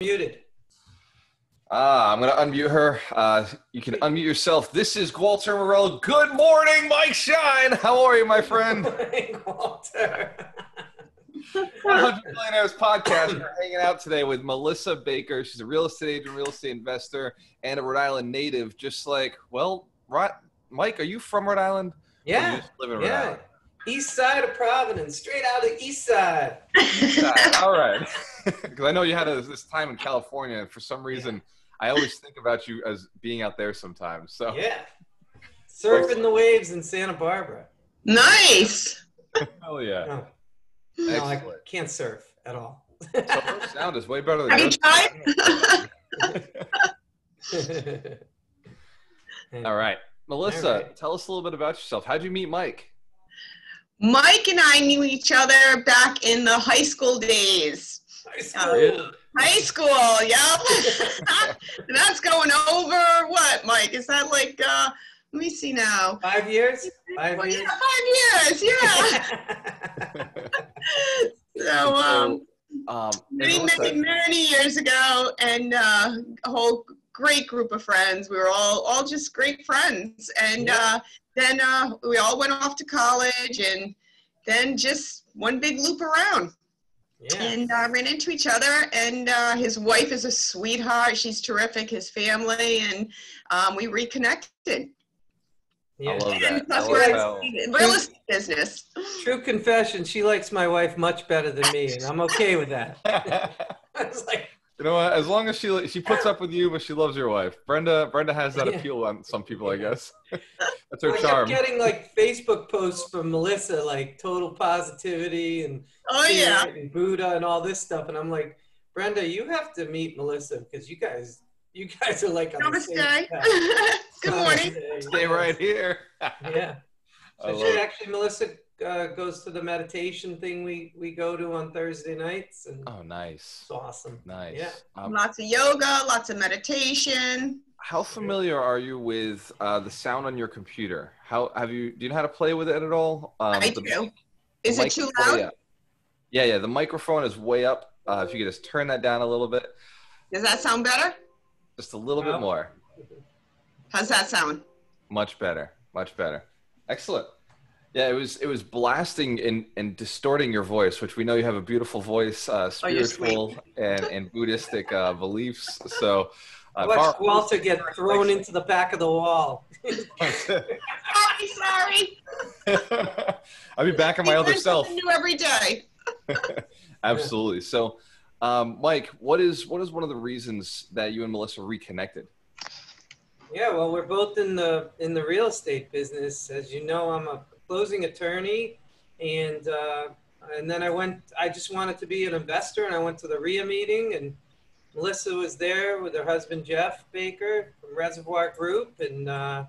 Muted. I'm going to unmute her. You can unmute yourself. This is Walter Morell. Good morning, Mike Shine. How are you, my friend? Good morning, Walter. 100 Millionaires podcast. We're hanging out today with Melissa Baker. She's a real estate agent, real estate investor, and a Rhode Island native. Just like, well, Mike, are you from Rhode Island? Yeah. Or you just live in Rhode Island? East side of Providence, straight out of the east side. East side. All right. Because I know you had this time in California, and for some reason, I always think about you as being out there sometimes. So yeah, surfing the waves in Santa Barbara. Nice. Hell yeah. No, I can't surf at all. So her sound is way better than Have you yours. tried? All right. Melissa, All right. Tell us a little bit about yourself. How'd you meet Mike? Mike and I knew each other back in the high school days. Really? High school, yep. That's going over what, Mike? Is that like, let me see now. 5 years? 5 years? Yeah, 5 years, yeah. Many years ago, and a whole great group of friends. We were all just great friends. And then we all went off to college, and then just one big loop around. Yeah. And ran into each other, and his wife is a sweetheart. She's terrific, his family, and we reconnected. Yeah. I love that. Plus, I we're love in real estate business. True confession, she likes my wife much better than me, and I'm okay with that. I was like, you know what? As long as she puts up with you, but she loves your wife. Brenda has that appeal on some people, I guess. That's her charm. I'm getting like Facebook posts from Melissa, like total positivity and and Buddha and all this stuff, and I'm like, Brenda, you have to meet Melissa because you guys are like on the same path. Good morning. Stay right here. Yeah. So Melissa goes to the meditation thing we go to on Thursday nights, and oh, nice. It's awesome. Nice. Yeah. Lots of yoga, lots of meditation. How familiar are you with the sound on your computer? Do you know how to play with it at all? I do. Is it too loud? Yeah. The microphone is way up. If you could just turn that down a little bit. Does that sound better? Just a little bit more. How's that sound? Much better. Much better. Excellent. Yeah, it was blasting and distorting your voice, which we know you have a beautiful voice, spiritual and Buddhistic beliefs. So watch Walter get thrown into the back of the wall. Sorry. I'll be back on my other self. New every day. Absolutely. So, Mike, what is one of the reasons that you and Melissa reconnected? Yeah, well, we're both in the real estate business. As you know, I'm a closing attorney, and then I just wanted to be an investor, and I went to the RIA meeting, and Melissa was there with her husband Jeff Baker from Reservoir Group, and I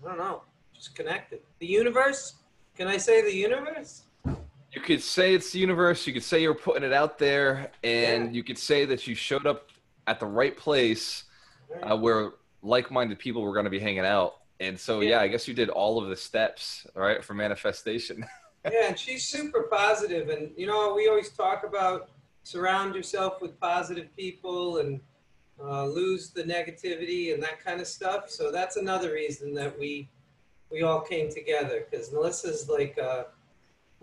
don't know, just connected. The universe? Can I say the universe? You could say it's the universe. You could say you're putting it out there, and you could say that you showed up at the right place where like-minded people were going to be hanging out. And so, I guess you did all of the steps, right, for manifestation. Yeah, and she's super positive. And, we always talk about surround yourself with positive people and lose the negativity and that kind of stuff. So that's another reason that we all came together, because Melissa's like a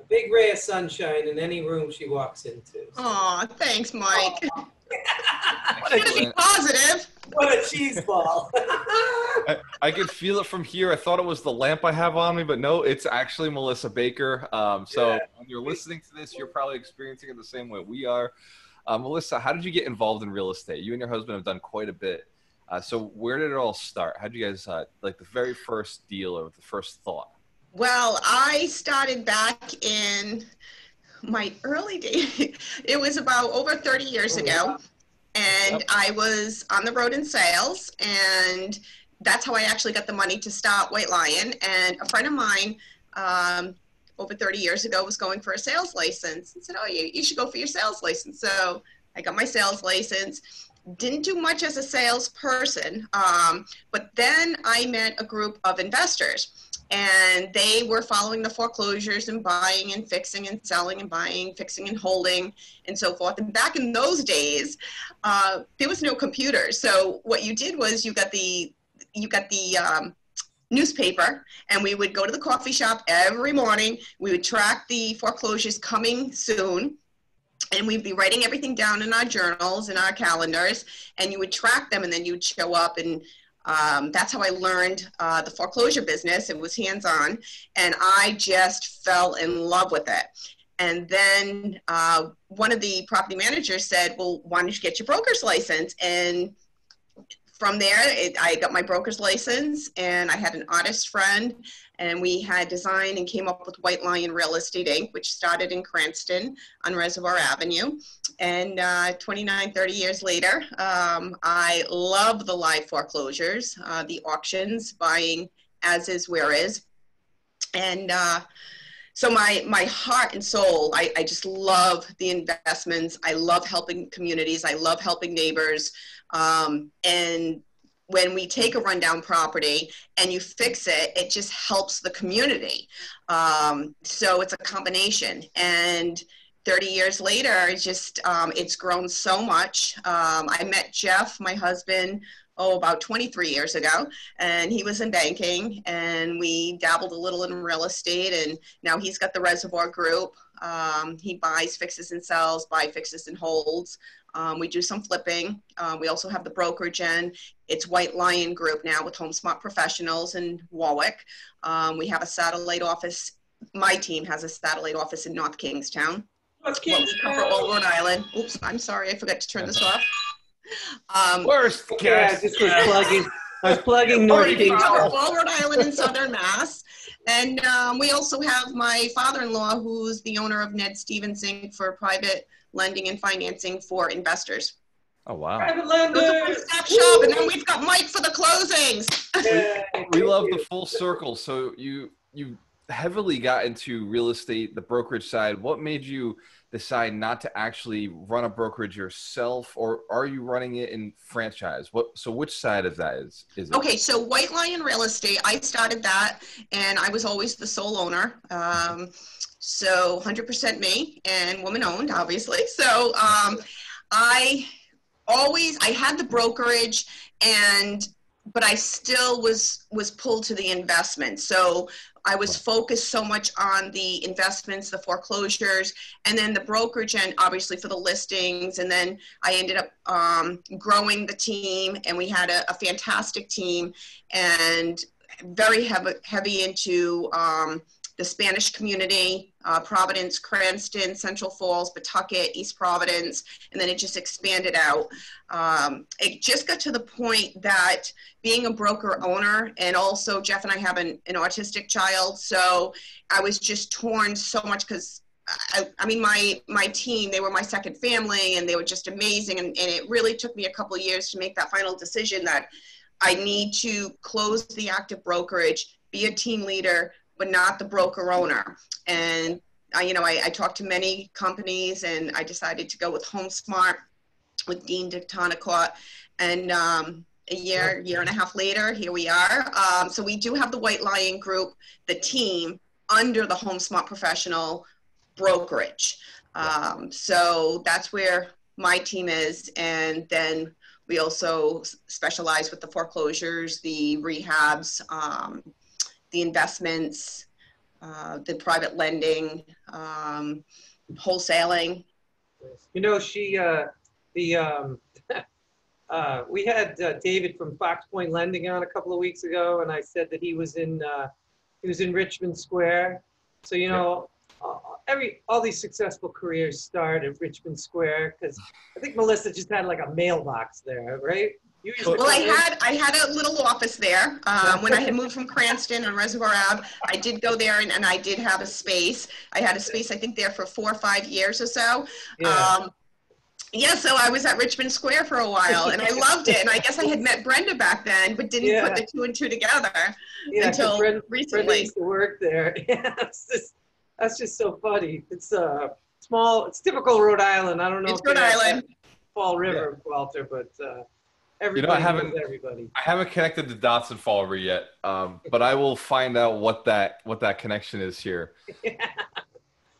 big ray of sunshine in any room she walks into. Aw, thanks, Mike. Excellent. Positive. What a cheese ball. I could feel it from here. I thought it was the lamp I have on me, but no, it's actually Melissa Baker. When you're listening to this, you're probably experiencing it the same way we are. Melissa, how did you get involved in real estate? You and your husband have done quite a bit. So where did it all start? How did you guys, like the very first deal or the first thought? Well, I started back in my early days. It was about over 30 years ago. And I was on the road in sales, and that's how I actually got the money to start White Lion. And a friend of mine over 30 years ago was going for a sales license and said, oh, you should go for your sales license. So I got my sales license. Didn't do much as a salesperson, but then I met a group of investors. and they were following the foreclosures and buying and fixing and selling and buying, fixing and holding and so forth. And back in those days, there was no computer. So what you did was you got the newspaper, and we would go to the coffee shop every morning. We would track the foreclosures coming soon, and we'd be writing everything down in our journals and our calendars, and you would track them, and then you'd show up. And that's how I learned the foreclosure business. It was hands-on, and I just fell in love with it. And then one of the property managers said, well, why don't you get your broker's license? And from there, I got my broker's license, and I had an artist friend, and we had designed and came up with White Lion Real Estate Inc., which started in Cranston on Reservoir Avenue. And 29, 30 years later, I love the live foreclosures, the auctions, buying as is, where is. And so my heart and soul, I just love the investments. I love helping communities. I love helping neighbors. And when we take a rundown property and you fix it, it just helps the community. So it's a combination. And 30 years later, it's grown so much. I met Jeff, my husband, about 23 years ago, and he was in banking, and we dabbled a little in real estate, and now he's got the Reservoir Group. He buys, fixes, and sells, fixes, and holds. We do some flipping. We also have the brokerage end. It's White Lion Group now with HomeSmart Professionals in Warwick. We have a satellite office. My team has a satellite office in North Kingstown. North Kingstown. We cover all Rhode Island. Oops, I'm sorry, I forgot to turn this off. Worst guest. I just was plugging. I was plugging North Kingstown. All Rhode Island and Southern Mass. And we also have my father-in-law, who's the owner of Ned Stevens Inc. for private lending and financing for investors. Oh, wow. Private lenders. So it's a one-stop shop, and then we've got Mike for the closings. We love the full circle. So you heavily got into real estate, the brokerage side. What made you decide not to actually run a brokerage yourself, or are you running it in franchise? So which side of that is it? Okay, so White Lion Real Estate, I started that, and I was always the sole owner. So 100% me, and woman owned, obviously. So I had the brokerage, but I still was pulled to the investment. So I was focused so much on the investments, the foreclosures, and then the brokerage end, obviously, for the listings. And then I ended up growing the team, and we had a fantastic team, and very heavy into the Spanish community, Providence, Cranston, Central Falls, Pawtucket, East Providence, and then it just expanded out. It just got to the point that being a broker owner, and also Jeff and I have an autistic child, so I was just torn so much because I mean, my team, they were my second family, and they were just amazing, and it really took me a couple of years to make that final decision that I need to close the active brokerage, be a team leader, but not the broker owner. And I talked to many companies, and I decided to go with HomeSmart with Dean DeTonicourt. And a year and a half later, here we are. So we do have the White Lion Group, the team, under the HomeSmart Professional brokerage. So that's where my team is. And then we also specialize with the foreclosures, the rehabs, the investments, the private lending, wholesaling. We had David from Fox Point Lending on a couple of weeks ago, and I said that he was in Richmond Square. So all these successful careers start at Richmond Square, because I think Melissa just had like a mailbox there, right? Well, I had a little office there. When I had moved from Cranston on Reservoir Ave, I did go there, and I did have a space. I had a space, I think, there for 4 or 5 years or so. Yeah. So I was at Richmond Square for a while, and I loved it. And I guess I had met Brenda back then, but didn't put the 2 and 2 together until recently. Brenda used to work there. Yeah, that's just so funny. It's small. It's typical Rhode Island. I don't know. It's Rhode Island. Fall River, Walter, but Everybody I knows everybody. haven't connected the dots and Fall River yet, but I will find out what that connection is here.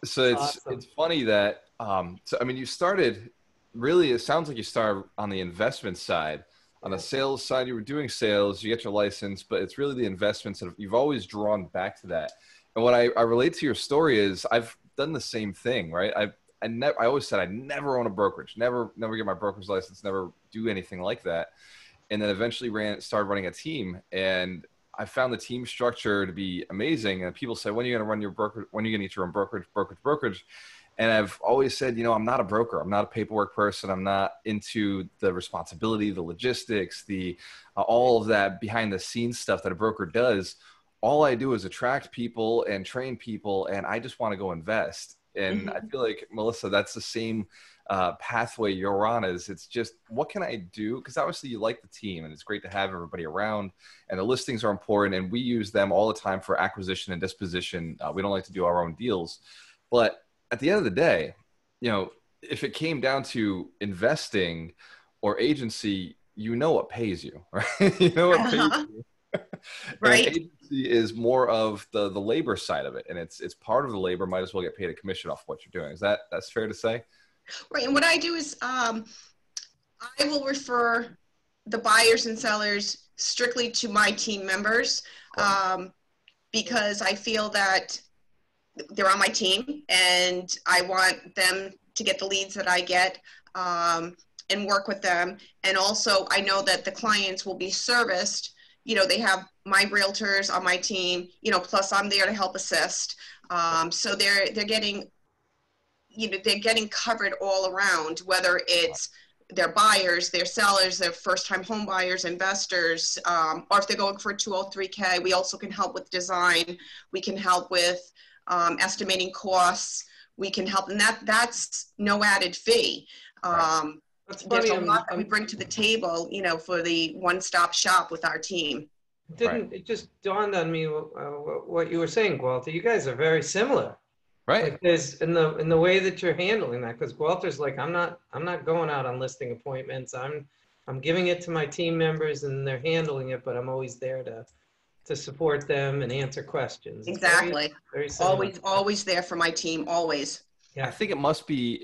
So Awesome. it's funny that so I mean you started really, it sounds like you started on the investment side. On the sales side, you were doing sales, you get your license, but it's really the investments that you've always drawn back to that. And what I relate to your story is I've done the same thing, right? I always said I'd never own a brokerage, never get my broker's license, never do anything like that. And then eventually started running a team, and I found the team structure to be amazing. And people say, when are you going to run your brokerage? When are you going to get your own brokerage? And I've always said, I'm not a broker. I'm not a paperwork person. I'm not into the responsibility, the logistics, the all of that behind the scenes stuff that a broker does. All I do is attract people and train people, and I just want to go invest. And I feel like, Melissa, that's the same pathway you're on. Is it's just, what can I do? Because obviously you like the team, and it's great to have everybody around, and the listings are important, and we use them all the time for acquisition and disposition. We don't like to do our own deals, but at the end of the day, if it came down to investing or agency, what pays you, right? You know what pays you. Right. And agency is more of the labor side of it, and it's part of the labor. Might as well get paid a commission off what you're doing. That's fair to say? Right. And what I do is I will refer the buyers and sellers strictly to my team members because I feel that they're on my team, and I want them to get the leads that I get and work with them. And also I know that the clients will be serviced. They have my realtors on my team, plus I'm there to help assist. So they're getting, they're getting covered all around, whether it's their buyers, their sellers, their first-time home buyers, investors, or if they're going for a 203K, we also can help with design. We can help with estimating costs. We can help, and that's no added fee. There's a lot that we bring to the table, for the one-stop shop with our team. It just dawned on me what you were saying, Walter. You guys are very similar, right? Like there's in the way that you're handling that, because Walter's like, I'm not going out on listing appointments. I'm giving it to my team members, and they're handling it, but I'm always there to support them and answer questions. Exactly. Very similar. Always there for my team. Always. Yeah. I think it must be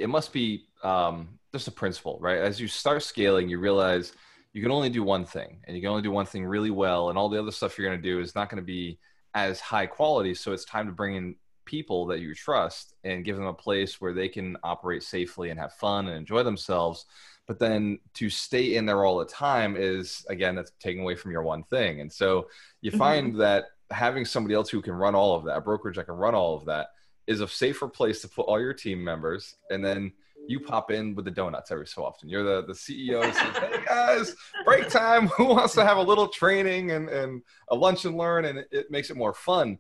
just a principle, right? As you start scaling, you realize you can only do one thing, and you can only do one thing really well, and all the other stuff you're going to do is not going to be as high quality. So it's time to bring in people that you trust and give them a place where they can operate safely and have fun and enjoy themselves. But then to stay in there all the time is, again, that's taking away from your one thing. And so you find that having somebody else who can run all of that, a brokerage that can run all of that, is a safer place to put all your team members. And then you pop in with the donuts every so often. You're the CEO who says, hey guys, break time. Who wants to have a little training and a lunch and learn? And it makes it more fun.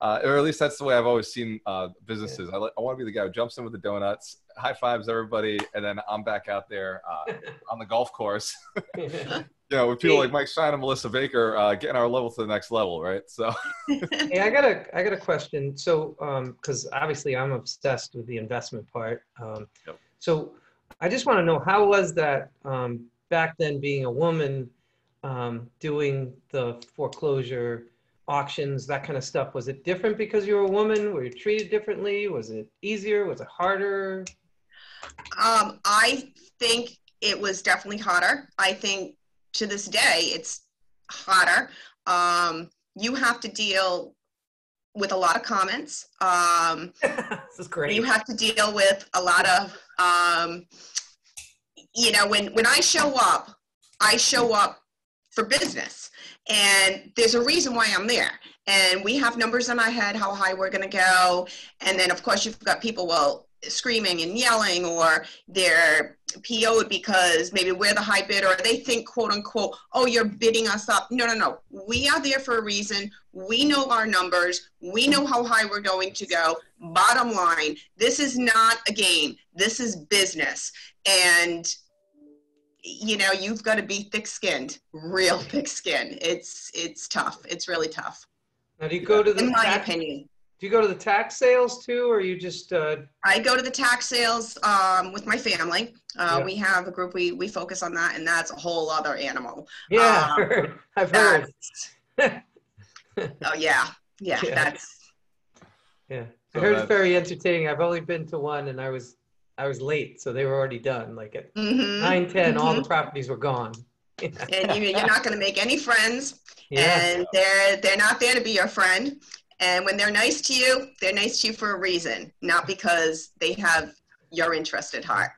Or at least that's the way I've always seen businesses. I want to be the guy who jumps in with the donuts, high fives everybody, and then I'm back out there on the golf course. With people like Mike Shine and Melissa Baker getting our level to the next level, right? So, hey, I got a question. So, because obviously I'm obsessed with the investment part. So, I just want to know, how was that back then, being a woman, doing the foreclosure auctions, that kind of stuff? Was it different because you were a woman? Were you treated differently? Was it easier? Was it harder? I think it was definitely harder. I think to this day it's harder. You have to deal with a lot of comments. This is great. You have to deal with a lot of, when I show up for business, and there's a reason why I'm there, and we have numbers in our head how high we're going to go. And then of course you've got people screaming and yelling, or they're PO'd because maybe we're the high bidder, or they think, quote unquote, oh, you're bidding us up. No. We are there for a reason. We know our numbers. We know how high we're going to go. Bottom line, this is not a game. This is business. And you've got to be thick-skinned, real thick-skinned. It's tough. It's really tough. Now, do you go to the in my opinion? Do you go to the tax sales too, or you just? I go to the tax sales with my family. Yeah. We have a group, we focus on that, and that's a whole other animal. Yeah, I've heard. Oh yeah, yeah, Yeah. that's. Yeah, I So heard it's very entertaining. I've only been to one, and I was late, so they were already done. Like at 9:10, all the properties were gone. And you're not going to make any friends, Yeah. and they're not there to be your friend. And when they're nice to you, they're nice to you for a reason, not because they have your interest at heart.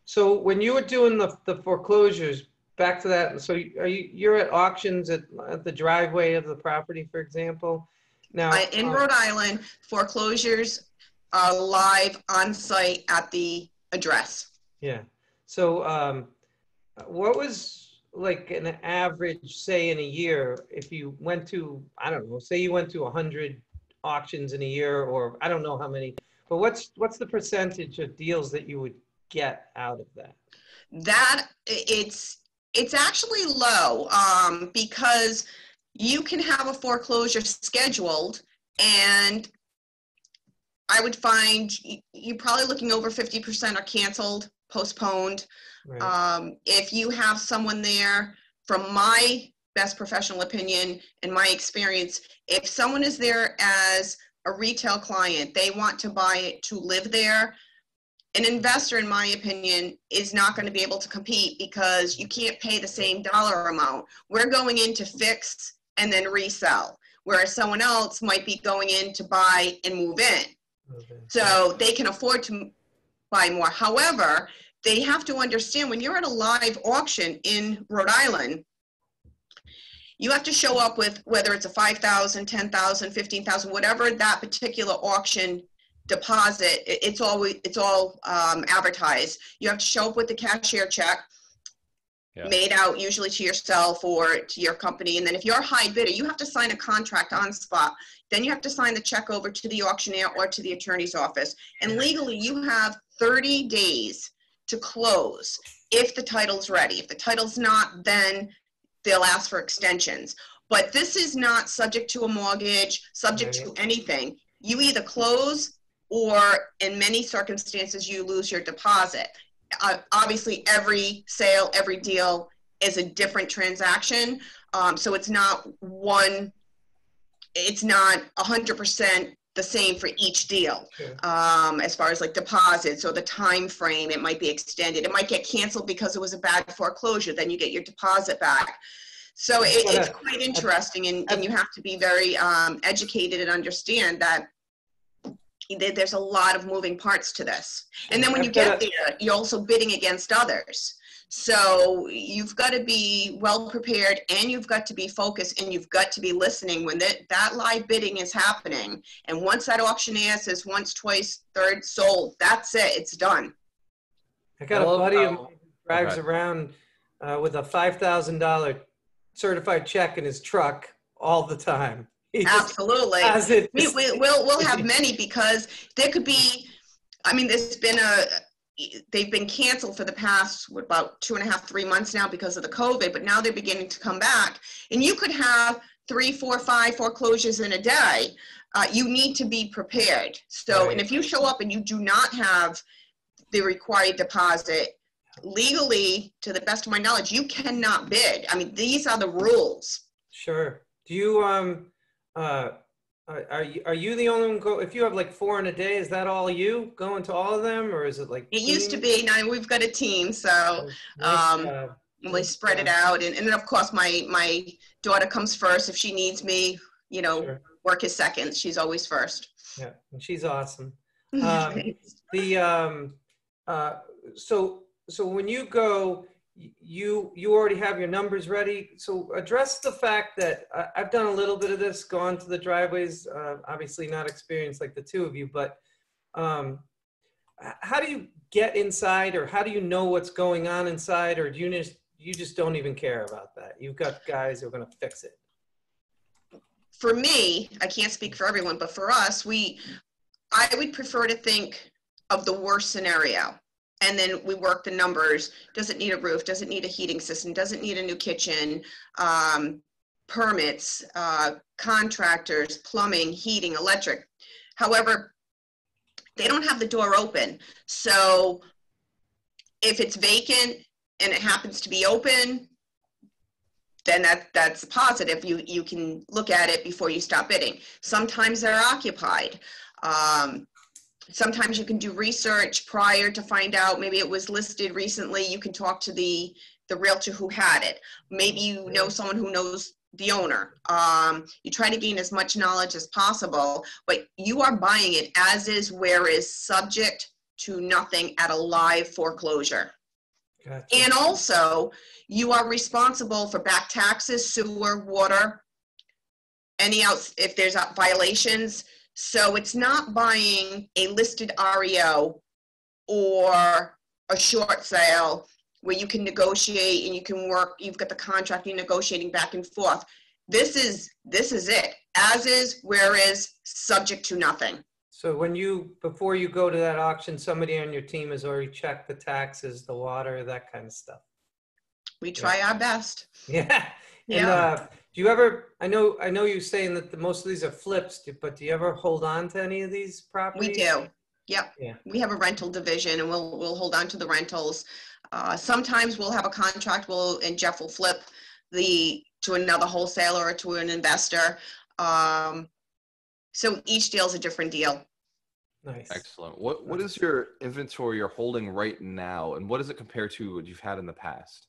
So when you were doing the foreclosures, back to that. So you're at auctions at the driveway of the property, for example. Now In Rhode Island, foreclosures are live on site at the address. Yeah. So what was like an average, say, in a year, if you went to, I don't know, say you went to 100 auctions in a year, or I don't know how many, but what's the percentage of deals that you would get out of that? That it's actually low because you can have a foreclosure scheduled, and I would find you're probably looking over 50% are canceled, postponed. Right. If you have someone there, from my best professional opinion and my experience, if someone is there as a retail client, they want to buy it to live there, an investor, in my opinion, is not going to be able to compete because you can't pay the same dollar amount. We're going in to fix and then resell, whereas someone else might be going in to buy and move in. Okay. So they can afford to buy more. However, they have to understand when you're at a live auction in Rhode Island, you have to show up with whether it's a $5,000, $10,000, $15,000, whatever that particular auction deposit, it's all advertised. You have to show up with the cashier check, made out usually to yourself or to your company. And then if you're a high bidder, you have to sign a contract on spot. Then you have to sign the check over to the auctioneer or to the attorney's office. And legally, you have 30 days to close if the title's ready. If the title's not, then they'll ask for extensions. But this is not subject to a mortgage, subject to anything. You either close, or in many circumstances, you lose your deposit. Obviously, every sale, every deal is a different transaction. So it's not 100% the same for each deal. As far as like deposits or the time frame, it might be extended. It might get canceled because it was a bad foreclosure. Then you get your deposit back. So it's quite interesting, and you have to be very educated and understand that there's a lot of moving parts to this. And then when you get there, you're also bidding against others. So you've got to be well prepared, and you've got to be focused, and you've got to be listening when that live bidding is happening. And once that auctioneer says once, twice, third, sold, that's it, it's done. I got a buddy of mine who drives around with a $5,000 certified check in his truck all the time. Absolutely. We'll have many, because there could be, I mean, they've been canceled for the past, about 2.5, 3 months now because of the COVID, but now they're beginning to come back. And you could have 3, 4, 5 foreclosures in a day. You need to be prepared. So, and if you show up and you do not have the required deposit, legally, to the best of my knowledge, you cannot bid. I mean, these are the rules. Sure. Do you, are you the only one go? If you have like 4 in a day, is that all you going to all of them, or is it like? It used to be. Now we've got a team, so we spread it out, and then of course my daughter comes first if she needs me. You know, work is second. She's always first. Yeah, and she's awesome. So when you go, you already have your numbers ready. So address the fact that I've done a little bit of this, gone to the driveways, obviously not experienced like the two of you, but how do you get inside, or how do you know what's going on inside, or do you just don't even care about that? You've got guys who are going to fix it. For me, I can't speak for everyone, but for us, I would prefer to think of the worst scenario. And then we work the numbers. Does it need a roof? Does it need a heating system? Does it need a new kitchen? permits, contractors, plumbing, heating, electric. However, they don't have the door open. So if it's vacant and it happens to be open, then that's positive. You can look at it before you stop bidding. Sometimes they're occupied. Sometimes you can do research prior to find out, maybe it was listed recently. You can talk to the realtor who had it. Maybe you know someone who knows the owner. You try to gain as much knowledge as possible, but you are buying it as is, where is, subject to nothing at a live foreclosure. Gotcha. And also, you are responsible for back taxes, sewer, water, any else if there's violations. So it's not buying a listed REO or a short sale where you can negotiate and you can work, you've got the contract, you're negotiating back and forth. This is it. As is, where is, subject to nothing. So before you go to that auction, somebody on your team has already checked the taxes, the water, that kind of stuff. We try our best. Yeah. Yeah. And do you ever, I know you're saying that most of these are flips, but do you ever hold on to any of these properties? We do. Yep. Yeah. We have a rental division and we'll hold on to the rentals. Sometimes we'll have a contract, and Jeff will flip to another wholesaler or to an investor. So each deal is a different deal. Nice. Excellent. What is your inventory you're holding right now, and what does it compare to what you've had in the past?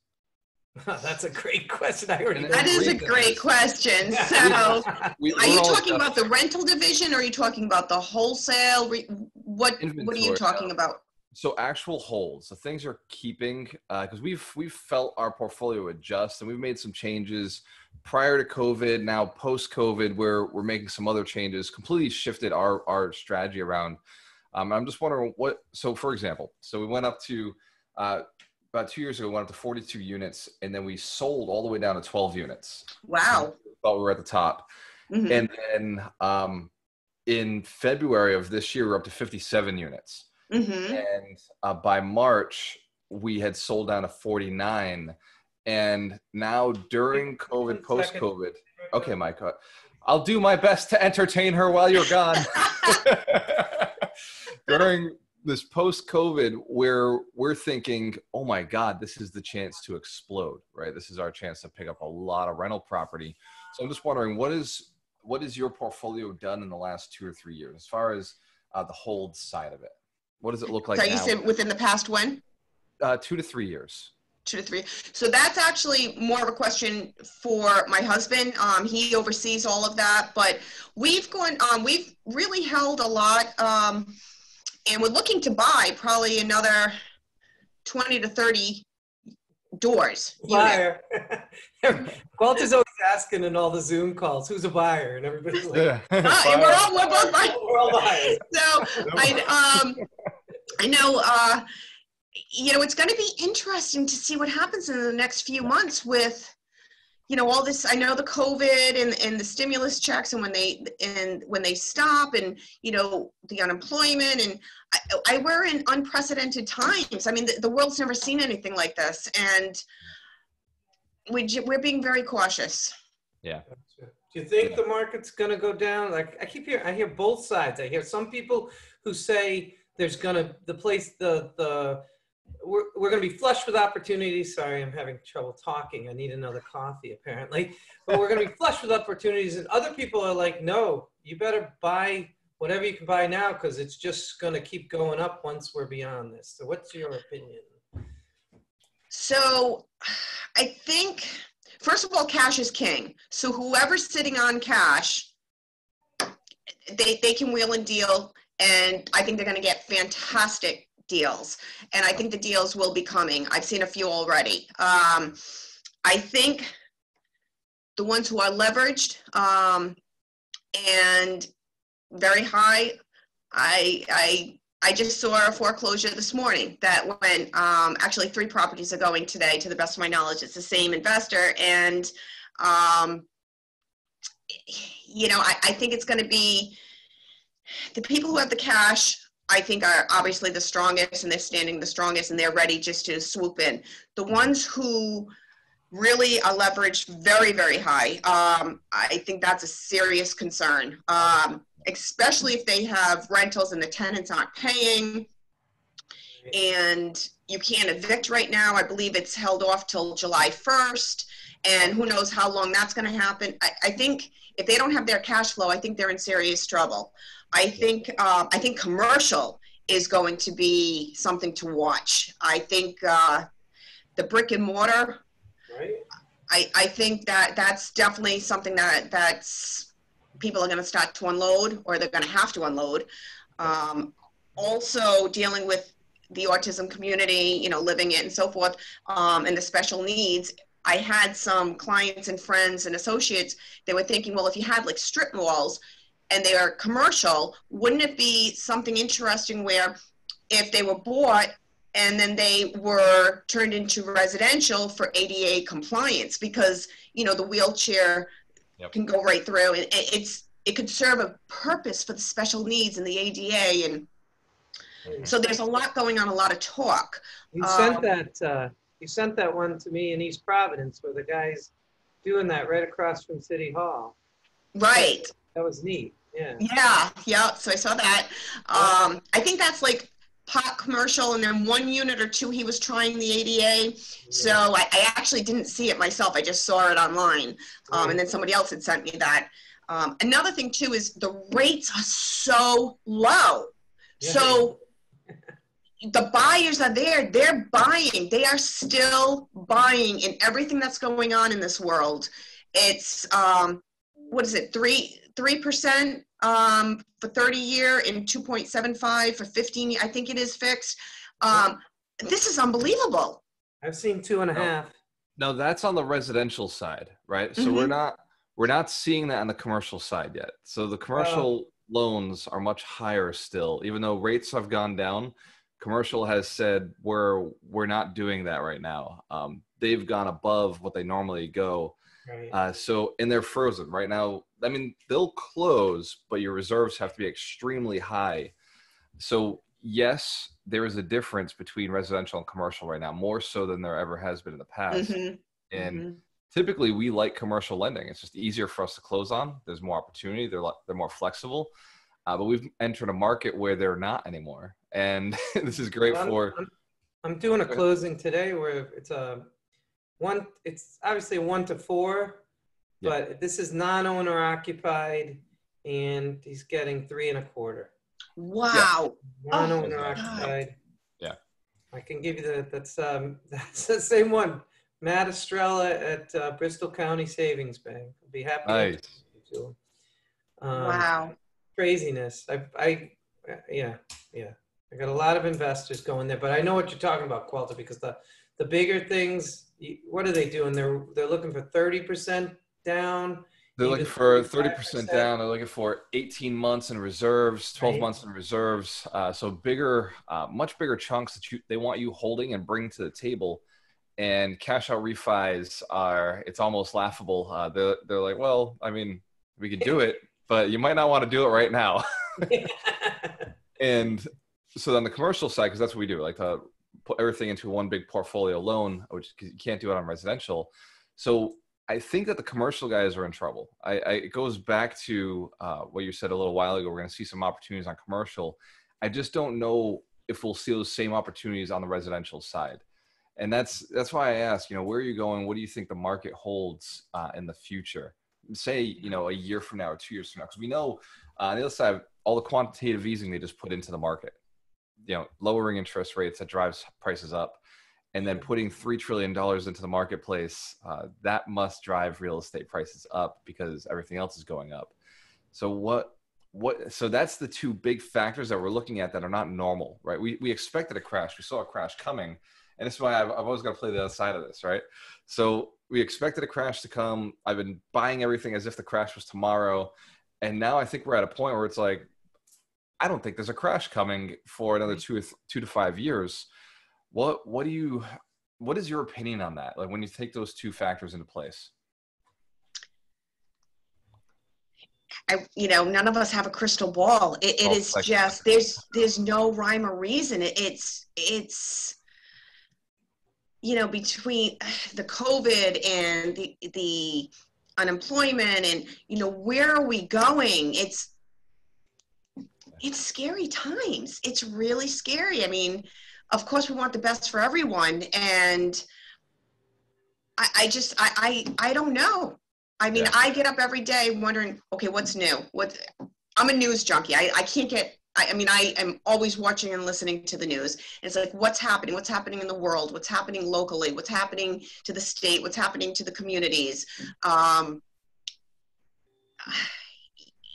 That's a great question. That is a great question. So are you talking about the rental division, or are you talking about the wholesale? What are you talking about? So actual holds, the things you're keeping, because we've felt our portfolio adjust, and we've made some changes prior to COVID. Now post-COVID, we're making some other changes, completely shifted our strategy around. I'm just wondering so for example, we went up to, about 2 years ago, we went up to 42 units, and then we sold all the way down to 12 units. Wow. Thought we were at the top. Mm-hmm. And then in February of this year, we're up to 57 units. Mm-hmm. And by March, we had sold down to 49. And now during COVID, post-COVID, okay, Mike, I'll do my best to entertain her while you're gone. During this post-COVID, where we're thinking, oh my God, this is the chance to explode, right? This is our chance to pick up a lot of rental property. So I'm just wondering, what is your portfolio done in the last 2 or 3 years, as far as the hold side of it? What does it look like now? You said within the past when? 2 to 3 years. 2 to 3. So that's actually more of a question for my husband. He oversees all of that, but we've really held a lot, and we're looking to buy probably another 20 to 30 doors. Buyer. Walter's always asking in all the Zoom calls, who's a buyer? And everybody's like, yeah. We're both buyers. We're all buyers. So I know, it's going to be interesting to see what happens in the next few months with, all this. I know the COVID and the stimulus checks, and when they stop, and the unemployment, and we're in unprecedented times. I mean, the world's never seen anything like this, and we're being very cautious. Yeah. Do you think the market's going to go down? Like I hear both sides. I hear some people who say there's going to we're going to be flush with opportunities. Sorry, I'm having trouble talking. I need another coffee apparently. But we're going to be flush with opportunities, and other people are like, no, you better buy whatever you can buy now, because it's just going to keep going up once we're beyond this. So what's your opinion? So I think, first of all, cash is king. So whoever's sitting on cash, they can wheel and deal, and I think they're going to get fantastic deals. And I think the deals will be coming. I've seen a few already. I think the ones who are leveraged and very high, I just saw a foreclosure this morning that went, actually 3 properties are going today, to the best of my knowledge. It's the same investor. And, I think it's going to be the people who have the cash, I think, are obviously the strongest, and they're standing the strongest, and they're ready just to swoop in. The ones who really are leveraged very, very high. I think that's a serious concern, especially if they have rentals and the tenants aren't paying. And you can't evict right now. I believe it's held off till July 1st. And who knows how long that's going to happen. I think if they don't have their cash flow, I think they're in serious trouble. I think commercial is going to be something to watch. I think the brick and mortar, Right. I think that's definitely something that's people are going to start to unload, or they're going to have to unload. Also dealing with the autism community, you know, living it and so forth, and the special needs. I had some clients and friends and associates, they were thinking, well, if you had like strip malls and they are commercial, wouldn't it be something interesting where if they were bought and then they were turned into residential for ADA compliance, because, you know, the wheelchair can go right through, and it could serve a purpose for the special needs and the ADA. And so there's a lot going on, a lot of talk. You sent that one to me in East Providence, where the guy's doing that right across from City Hall. Right. That was neat. Yeah. Yeah. So I saw that. I think that's like pot commercial, and then 1 unit or 2 he was trying the ADA. So I actually didn't see it myself. I just saw it online, and then somebody else had sent me that. Another thing too is the rates are so low. Yeah. So the buyers are there, they're buying, they are still buying in everything that's going on in this world. It's, what is it, 3% for 30-year and 2.75 for 15, I think it is fixed. This is unbelievable. I've seen 2.5. No, that's on the residential side, right? So we're not seeing that on the commercial side yet. So the commercial loans are much higher still, even though rates have gone down. Commercial has said we're not doing that right now. They've gone above what they normally go. Right. And they're frozen right now. I mean, they'll close, but your reserves have to be extremely high. So yes, there is a difference between residential and commercial right now, more so than there ever has been in the past. And typically we like commercial lending. It's just easier for us to close on. There's more opportunity. They're more flexible. But we've entered a market where they're not anymore. And this is great I'm doing a closing today where it's it's obviously 1 to 4, but this is non-owner occupied, and he's getting 3 1/4. Wow. Non-owner occupied. Yeah. I can give you that's the same one. Matt Estrella at Bristol County Savings Bank. I'll be happy to introduce you to him. Wow. Craziness. I got a lot of investors going there, but I know what you're talking about, Qualter, because the bigger things, what are they doing? They're looking for 30% down. They're looking for 30% down. They're looking for 18 months in reserves, 12 months in reserves. So bigger, much bigger chunks that they want you holding and bring to the table. And cash out refis it's almost laughable. They're like, well, I mean, we could do it, but you might not want to do it right now. And so on the commercial side, because that's what we do, like to put everything into one big portfolio loan, which you can't do it on residential. So I think that the commercial guys are in trouble. It goes back to what you said a little while ago. We're going to see some opportunities on commercial. I just don't know if we'll see those same opportunities on the residential side. And that's why I ask, where are you going? What do you think the market holds in the future? Say, a year from now or 2 years from now, because we know on the other side, all the quantitative easing they just put into the market, lowering interest rates that drives prices up, and then putting $3 trillion into the marketplace, that must drive real estate prices up because everything else is going up. So so that's the two big factors that we're looking at that are not normal, right? We expected a crash. We saw a crash coming. And that's why I've always got to play the other side of this, right? So we expected a crash to come. I've been buying everything as if the crash was tomorrow. And now I think we're at a point where it's like, I don't think there's a crash coming for another 2 to 5 years. What is your opinion on that? Like when you take those two factors into place? None of us have a crystal ball. It is just, there's no rhyme or reason. It's you know, between the COVID and the unemployment and, you know, where are we going? It's scary times. It's really scary. I mean, of course we want the best for everyone. And I don't know. I mean, I get up every day wondering, okay, what's new? I'm a news junkie. I can't get, I mean, I am always watching and listening to the news. It's like, what's happening? What's happening in the world? What's happening locally? What's happening to the state? What's happening to the communities?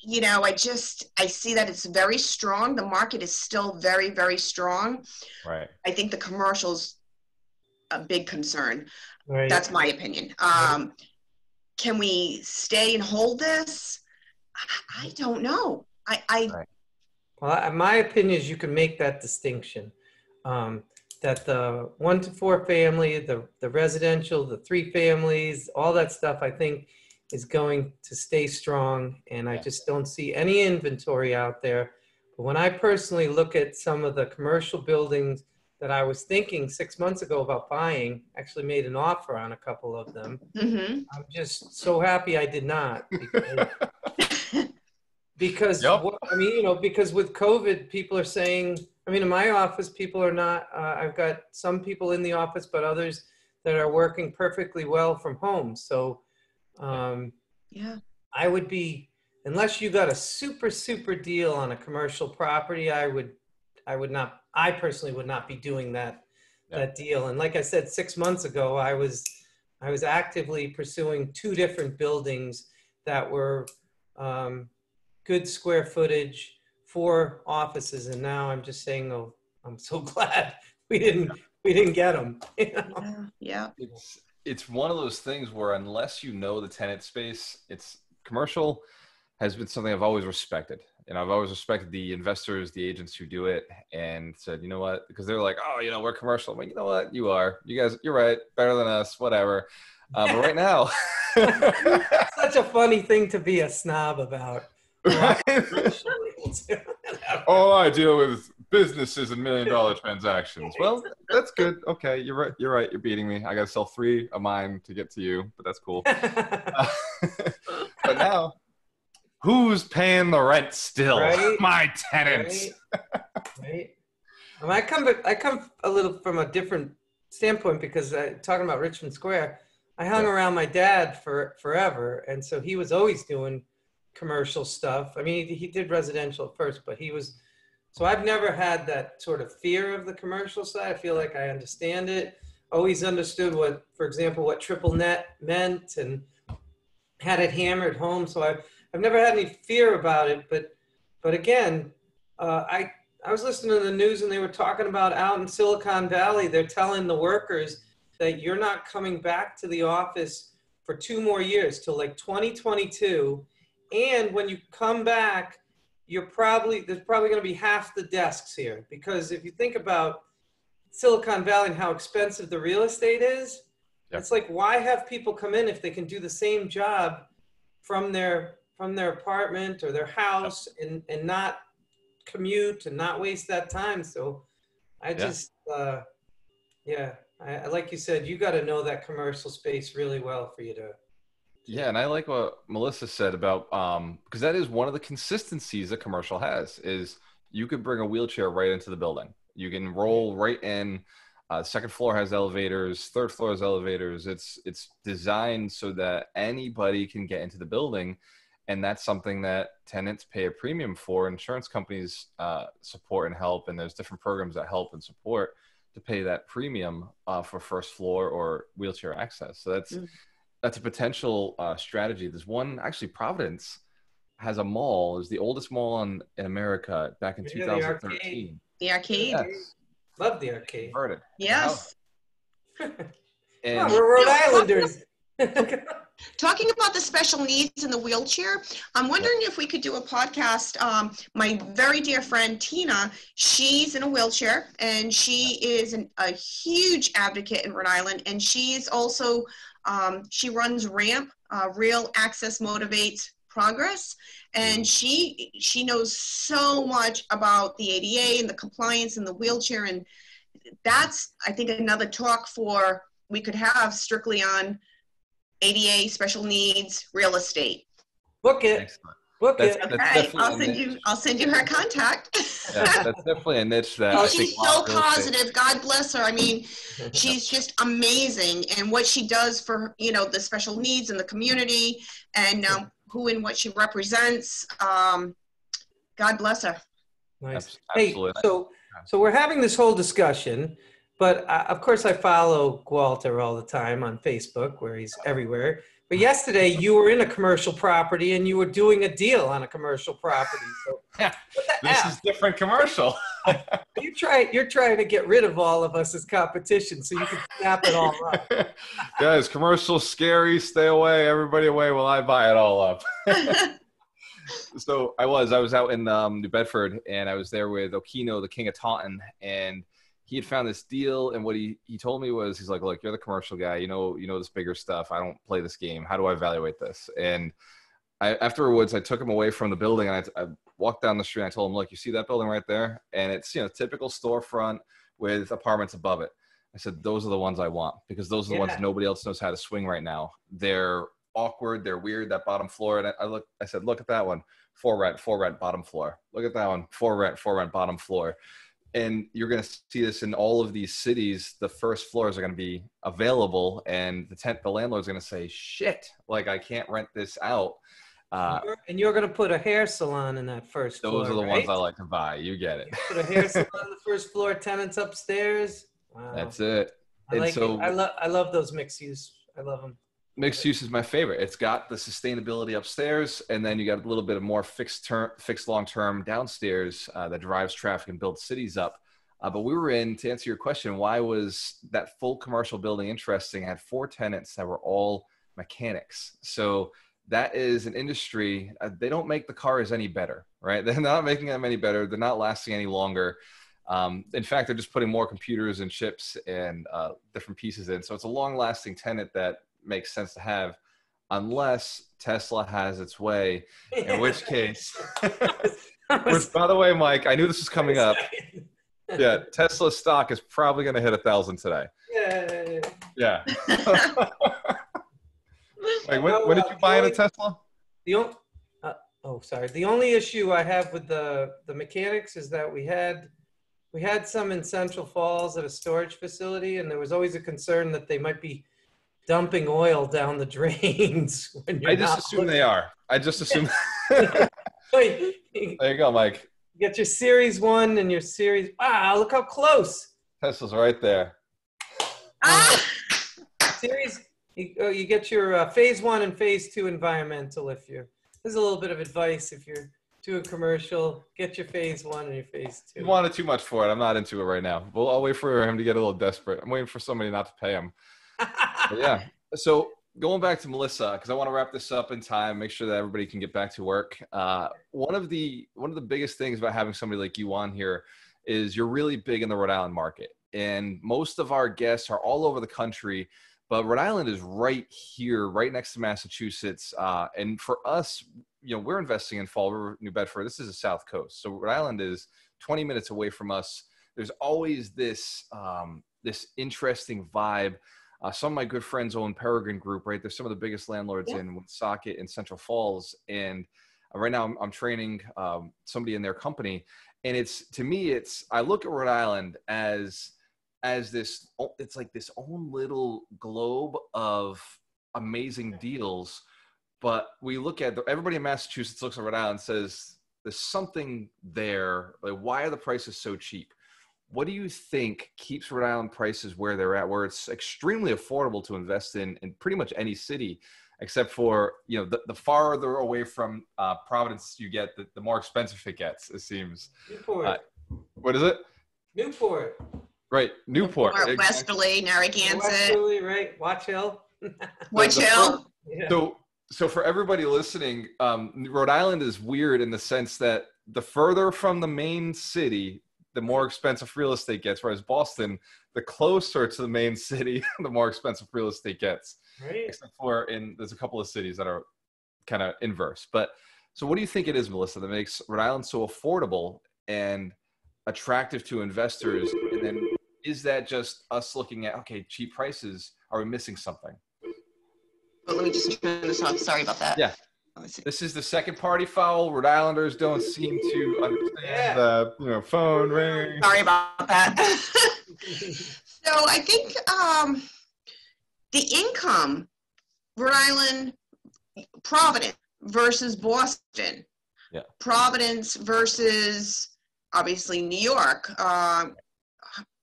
You know, I see that it's very strong. The market is still very, very strong. Right. I think the commercial's a big concern. Right. That's my opinion. Can we stay and hold this? I don't know. Right. Well, my opinion is you can make that distinction. That the 1 to 4 family, the residential, the 3 families, all that stuff, I think is going to stay strong. And I just don't see any inventory out there. But when I personally look at some of the commercial buildings that I was thinking 6 months ago about buying, actually made an offer on a couple of them. Mm-hmm. I'm just so happy I did not. Because I mean, you know, because with COVID, people are saying, I mean, in my office, people are not, I've got some people in the office, but others that are working perfectly well from home. So I would be, unless you got a super, super deal on a commercial property, I personally would not be doing that deal. And like I said, 6 months ago, I was actively pursuing 2 different buildings that were good square footage, 4 offices, and now I'm just saying, oh, I'm so glad we didn't get them. You know? Yeah. It's one of those things where unless you know the tenant space, it's commercial has been something I've always respected. And I've always respected the investors, the agents who do it, and said, you know what, because they're like, oh, you know, we're commercial. I'm like, you know what, you are. You guys, you're right. Better than us, whatever. But right now. Such a funny thing to be a snob about. All I deal with businesses and $1 million transactions. Well, that's good. Okay, you're right. You're right. You're beating me. I got to sell 3 of mine to get to you, but that's cool. But now, who's paying the rent still? Right? My tenants. Right. I come a little from a different standpoint because talking about Richmond Square, I hung around my dad forever, and so he was always doing commercial stuff. I mean, he did residential at first, but so I've never had that sort of fear of the commercial side. I feel like I understand it. Always understood for example, what triple net meant and had it hammered home. So I've never had any fear about it. But again, I was listening to the news and they were talking about out in Silicon Valley, they're telling the workers that you're not coming back to the office for 2 more years till like 2022. And when you come back, there's probably going to be half the desks here. Because if you think about Silicon Valley and how expensive the real estate is, it's like, why have people come in if they can do the same job from their apartment or their house and not commute and not waste that time? So I just, like you said, you got to know that commercial space really well for you to. Yeah, and I like what Melissa said about because that is one of the consistencies that commercial has is you could bring a wheelchair right into the building. You can roll right in. Second floor has elevators. Third floor has elevators. It's designed so that anybody can get into the building, and that's something that tenants pay a premium for. Insurance companies support and help, and there's different programs that help and support to pay that premium for first floor or wheelchair access. So that's a potential strategy. There's one, actually, Providence has a mall. It's the oldest mall in America back in 2013. The arcade? Yes. Love the arcade. Heard it. Yes. And we're Rhode Islanders. Talking about the special needs in the wheelchair, I'm wondering if we could do a podcast. My very dear friend, Tina, she's in a wheelchair, and she is a huge advocate in Rhode Island, and she's also she runs RAMP, Real Access Motivates Progress, and she knows so much about the ADA and the compliance and the wheelchair, and that's, I think, another talk we could have strictly on ADA, special needs, real estate. Book it. Excellent. Book That's, it. that's Okay, definitely I'll send you her contact. yeah, that's definitely a niche that I think She's a lot so of real estate- positive. God bless her. I mean, she's just amazing, and what she does for, you know, the special needs in the community, and who and what she represents. God bless her. Nice. Absolutely. Hey, so we're having this whole discussion, but of course I follow Walter all the time on Facebook, where he's everywhere. But yesterday you were in a commercial property and you were doing a deal on a commercial property. So what the This F? is different commercial. You're trying to get rid of all of us as competition so you can snap it all up. Guys, commercial scary. Stay away. Everybody away while I buy it all up. So I was out in New Bedford, and I was there with Okino, the King of Taunton, and he had found this deal. And what he told me was, he's like, look, you're the commercial guy. You know this bigger stuff. I don't play this game. How do I evaluate this? And afterwards, I took him away from the building, and I walked down the street, and I told him, look, you see that building right there? And it's, you know, typical storefront with apartments above it. I said, those are the ones I want, because those are the ones nobody else knows how to swing right now. They're awkward, they're weird, that bottom floor. And I said, look at that one, for rent, bottom floor. Look at that one, for rent, bottom floor. And you're going to see this in all of these cities. The first floors are going to be available, and the landlord's going to say, shit, like I can't rent this out. And you're going to put a hair salon in that first floor. Those are the right? ones I like to buy. You get it. Put a hair salon on the first floor, tenants upstairs. Wow. That's it. I like it. I love those mixed use. I love them. Mixed use is my favorite. It's got the sustainability upstairs, and then you got a little bit of more fixed long-term downstairs that drives traffic and builds cities up. But we were in, to answer your question, why was that full commercial building interesting? I had 4 tenants that were all mechanics. So that is an industry, they don't make the cars any better, right? They're not making them any better. They're not lasting any longer. In fact, they're just putting more computers and chips and different pieces in. So it's a long-lasting tenant that makes sense to have, unless Tesla has its way, in which case, which, by the way, Mike, I knew this was coming up. Yeah, Tesla stock is probably going to hit 1,000 today. Yeah. Like, when did you buy a Tesla? The only issue I have with the mechanics is that we had some in Central Falls at a storage facility, and there was always a concern that they might be dumping oil down the drains. I just assume they are. I just assume. There you go, Mike. You got your Series 1 and your Series. Wow, look how close. Tesla's right there. Series. You get your phase 1 and phase 2 environmental. There's a little bit of advice if you're doing commercial, get your phase 1 and your phase 2. You wanted too much for it. I'm not into it right now. Well, I'll wait for him to get a little desperate. I'm waiting for somebody not to pay him. But yeah. So going back to Melissa, because I want to wrap this up in time, make sure that everybody can get back to work. One of the biggest things about having somebody like you on here is you're really big in the Rhode Island market. And most of our guests are all over the country, but Rhode Island is right here, right next to Massachusetts. And for us, you know, we're investing in Fall River, New Bedford. This is the South Coast. So Rhode Island is 20 minutes away from us. There's always this interesting vibe. Some of my good friends own Peregrine Group, right? They're some of the biggest landlords in Woonsocket and Central Falls. And right now I'm training somebody in their company. And to me, I look at Rhode Island as this, it's like this own little globe of amazing deals. But we look at everybody in Massachusetts looks at Rhode Island and says, there's something there. Like, why are the prices so cheap? What do you think keeps Rhode Island prices where they're at, where it's extremely affordable to invest in pretty much any city, except for, you know, the farther away from Providence you get, the more expensive it gets, it seems. Newport. What is it? Newport. Right, Newport. Westerly, Narragansett. Westerly, right? Watch Hill. Watch Hill. Yeah. So for everybody listening, Rhode Island is weird in the sense that the further from the main city, the more expensive real estate gets, whereas Boston, the closer to the main city, the more expensive real estate gets. Right. Except for there's a couple of cities that are kind of inverse. But so what do you think it is, Melissa, that makes Rhode Island so affordable and attractive to investors? And then is that just us looking at, okay, cheap prices? Are we missing something? But let me just turn this off. Sorry about that. Yeah. This is the second party foul. Rhode Islanders don't seem to understand the phone ring. Sorry about that. So I think the income, Rhode Island, Providence versus Boston, Providence versus obviously New York,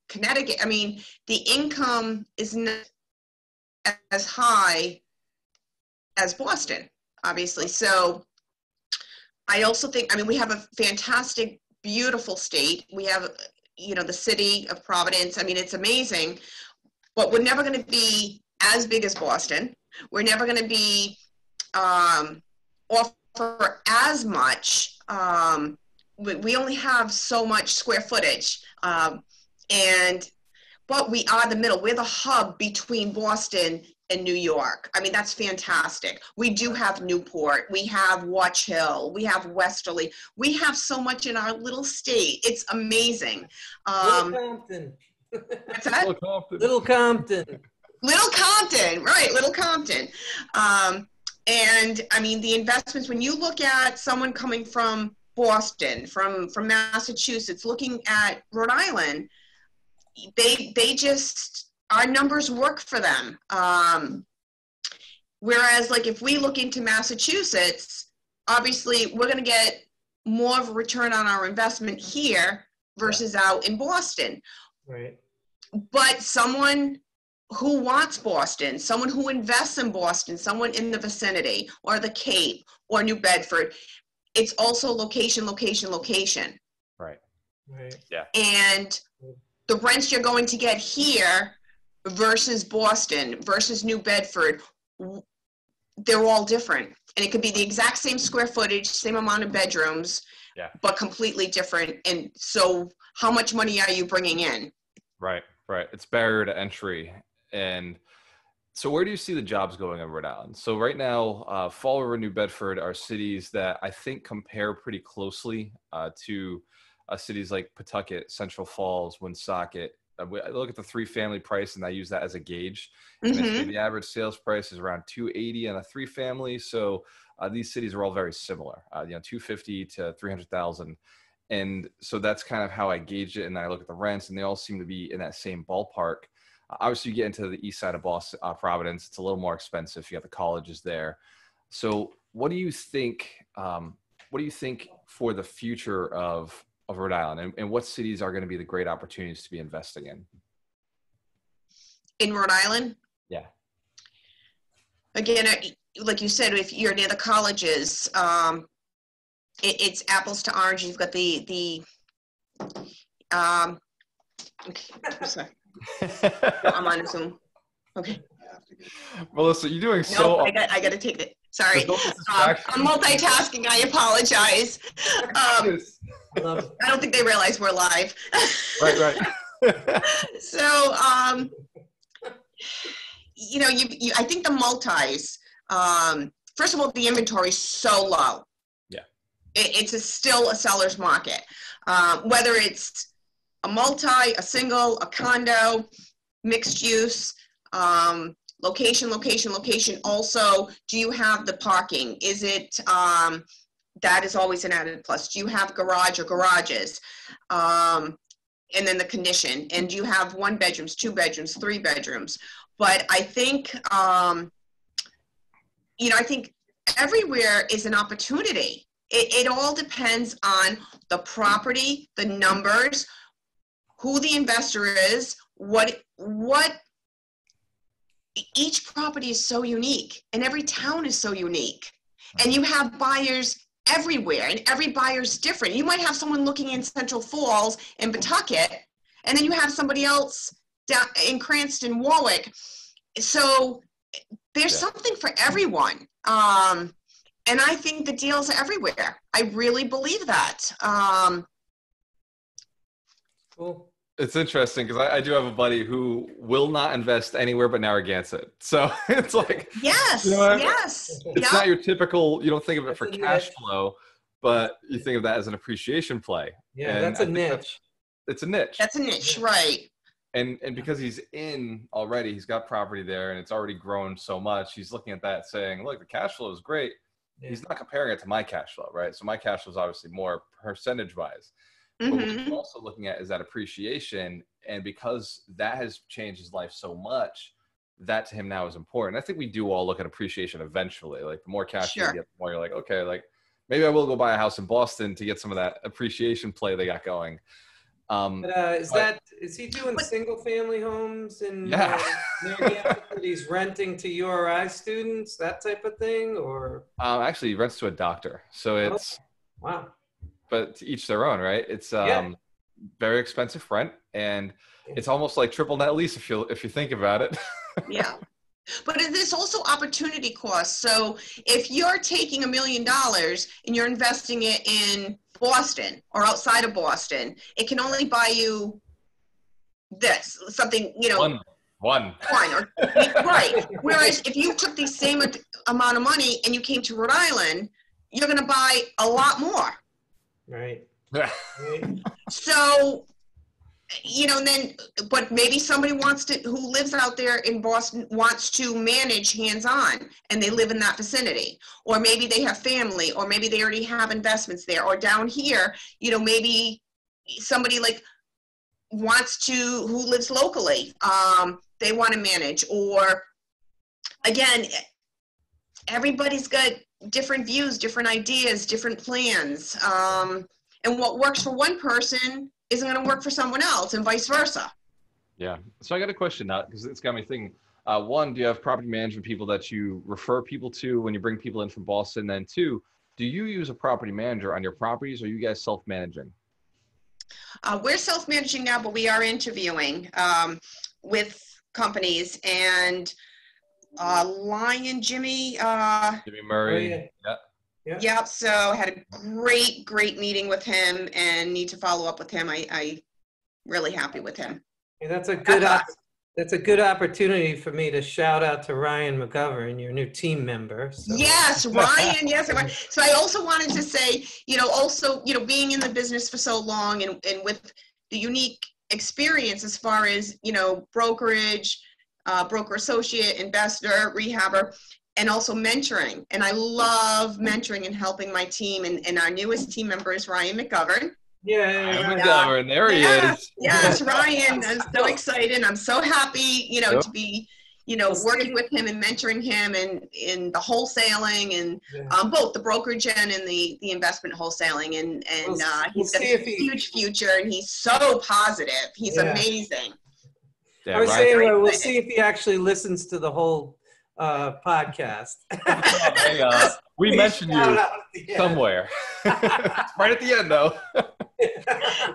Connecticut. I mean, the income is not as high as Boston, obviously. So I also think, I mean, we have a fantastic, beautiful state. We have, the city of Providence. I mean, it's amazing, but we're never going to be as big as Boston. We're never going to be offer as much. We only have so much square footage. But we are the middle. We're the hub between Boston and New York. I mean, that's fantastic. We do have Newport. We have Watch Hill. We have Westerly. We have so much in our little state. It's amazing. Little Compton. What's that? Little Compton. Little Compton, right, Little Compton. And I mean, the investments, when you look at someone coming from Boston, from Massachusetts, looking at Rhode Island, they just, our numbers work for them. Whereas like if we look into Massachusetts, obviously we're going to get more of a return on our investment here versus out in Boston. Right. But someone who wants Boston, someone who invests in Boston, someone in the vicinity or the Cape or New Bedford, it's also location, location, location. Right. Right. Yeah. And the rents you're going to get here versus Boston versus New Bedford, they're all different. And it could be the exact same square footage, same amount of bedrooms, but completely different. And so how much money are you bringing in? Right, right. It's barrier to entry. And so where do you see the jobs going in Rhode Island? So right now, Fall River, New Bedford are cities that I think compare pretty closely to cities like Pawtucket, Central Falls, Woonsocket. I look at the 3-family price and I use that as a gauge. And I see the average sales price is around $280 on a 3-family. So these cities are all very similar, $250,000 to $300,000. And so that's kind of how I gauge it. And I look at the rents and they all seem to be in that same ballpark. Obviously, you get into the east side of Boston, Providence, it's a little more expensive. You got the colleges there. So what do you think? What do you think for the future of Rhode Island, and what cities are going to be the great opportunities to be investing in? In Rhode Island? Yeah. Again, like you said, if you're near the colleges, it's apples to oranges. You've got the okay, sorry. I'm on Zoom. Okay. Melissa, you're doing no, I got to take it. Sorry. I'm multitasking. I apologize. I don't think they realize we're live. Right. So, I think the multis, first of all, the inventory is so low. Yeah. It's still a seller's market. Whether it's a multi, a single, a condo, mixed use, location. Also, do you have the parking? Is it, that is always an added plus. Do you have garage or garages? And then the condition. And do you have 1 bedrooms, 2 bedrooms, 3 bedrooms? But I think, I think everywhere is an opportunity. It all depends on the property, the numbers, who the investor is, what each property is so unique, and every town is so unique. And you have buyers everywhere, and every buyer's different. You might have someone looking in Central Falls and Pawtucket, and then you have somebody else down in Cranston, Warwick. So there's something for everyone. And I think the deals are everywhere. I really believe that. Cool. It's interesting because I do have a buddy who will not invest anywhere but Narragansett. So it's like, yes. It's not your typical, you don't think of it for cash flow, but you think of that as an appreciation play. Yeah, that's a niche. It's a niche. That's a niche, right. And because he's in already, he's got property there and it's already grown so much. He's looking at that saying, look, the cash flow is great. Yeah. He's not comparing it to my cash flow, right? So my cash flow is obviously more percentage wise. But what he's also looking at is that appreciation. And because that has changed his life so much, that to him now is important. I think we do all look at appreciation eventually. Like the more cash you get, the more you're like, okay, like maybe I will go buy a house in Boston to get some of that appreciation play they got going. Is he doing single family homes in that he's renting to URI students, that type of thing, or actually he rents to a doctor, so it's wow. But to each their own, right? It's very expensive rent, and it's almost like triple net lease if you think about it. Yeah. But there's also opportunity costs. So if you're taking $1 million and you're investing it in Boston or outside of Boston, it can only buy you something, one. Or, right. Whereas if you took the same amount of money and you came to Rhode Island, you're going to buy a lot more. Right. So, but maybe somebody who lives out there in Boston wants to manage hands-on and they live in that vicinity, or maybe they have family, or maybe they already have investments there, or down here, maybe somebody who lives locally, they want to manage, or again, everybody's got different views, different ideas, different plans, and what works for one person isn't going to work for someone else, and vice versa. Yeah. So I got a question now, because it's got me thinking. One, do you have property management people that you refer people to when you bring people in from Boston? Then two, do you use a property manager on your properties, or are you guys self-managing? We're self-managing now, but we are interviewing with companies, and Jimmy Murray. Yeah. So had a great meeting with him, and need to follow up with him. I really happy with him. Yeah, that's a good opportunity for me to shout out to Ryan McGovern, your new team member. So. Yes, Ryan. Yes. So I also wanted to say, being in the business for so long, and with the unique experience as far as, brokerage, broker associate, investor, rehabber, and also mentoring. And I love mentoring and helping my team. And our newest team member is Ryan McGovern. McGovern, there he is. Yes, Ryan. I'm so excited. I'm so happy, to be, working with him and mentoring him in the wholesaling and both the brokerage and in the investment wholesaling. And he's got a huge future, and he's so positive. He's amazing. Yeah, I was saying, we'll see if he actually listens to the whole podcast. We mentioned you somewhere. Right at the end, though.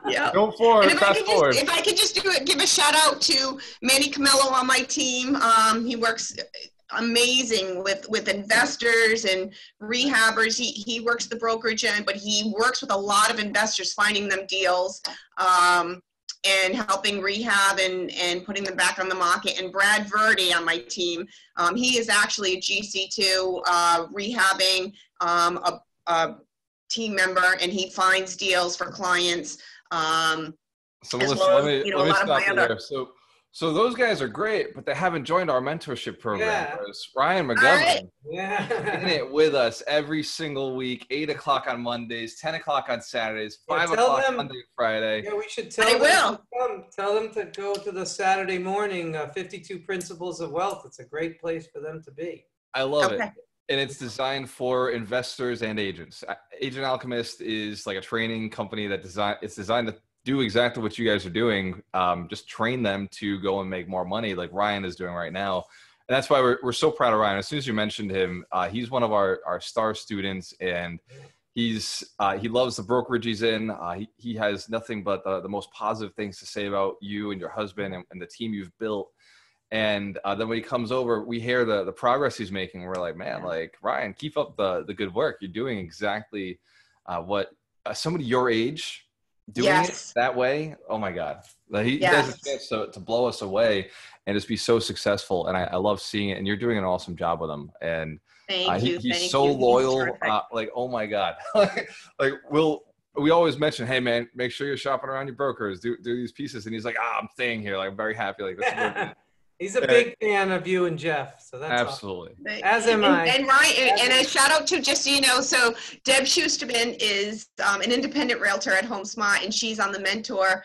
Yeah. Go forward. Fast forward. If I could just give a shout out to Manny Camello on my team. He works amazing with investors and rehabbers. He works the brokerage end, but he works with a lot of investors, finding them deals. And helping rehab and putting them back on the market. And Brad Verdi on my team, he is actually a GC2 rehabbing a team member, and he finds deals for clients. So Melissa, let me stop you there. So those guys are great, but they haven't joined our mentorship program. Yeah. Ryan McGovern in it with us every single week, 8 o'clock on Mondays, 10 o'clock on Saturdays, 5 o'clock Monday and Friday. Yeah, we should tell them. Tell them to go to the Saturday morning 52 Principles of Wealth. It's a great place for them to be. I love it. And it's designed for investors and agents. Agent Alchemist is like a training company it's designed to do exactly what you guys are doing. Just train them to go and make more money, like Ryan is doing right now. And that's why we're so proud of Ryan. As soon as you mentioned him, he's one of our star students, and he loves the brokerage he's in. He has nothing but the most positive things to say about you and your husband and the team you've built. And then when he comes over, we hear the progress he's making. We're like, man, like Ryan, keep up the good work. You're doing exactly what somebody your age doing it that way. Oh my God. He has a chance to blow us away and just be so successful. And I love seeing it. And you're doing an awesome job with him. And he's so loyal. Like, oh my God. Like we always mention, hey man, make sure you're shopping around your brokers, do these pieces. And he's like, I'm staying here. Like, I'm very happy. Like, this is what He's a big fan of you and Jeff, so that's absolutely. Awesome. As am I. And Ryan, and a shout out to, just so you know, so Deb Schusterman is an independent realtor at HomeSmart, and she's on the mentor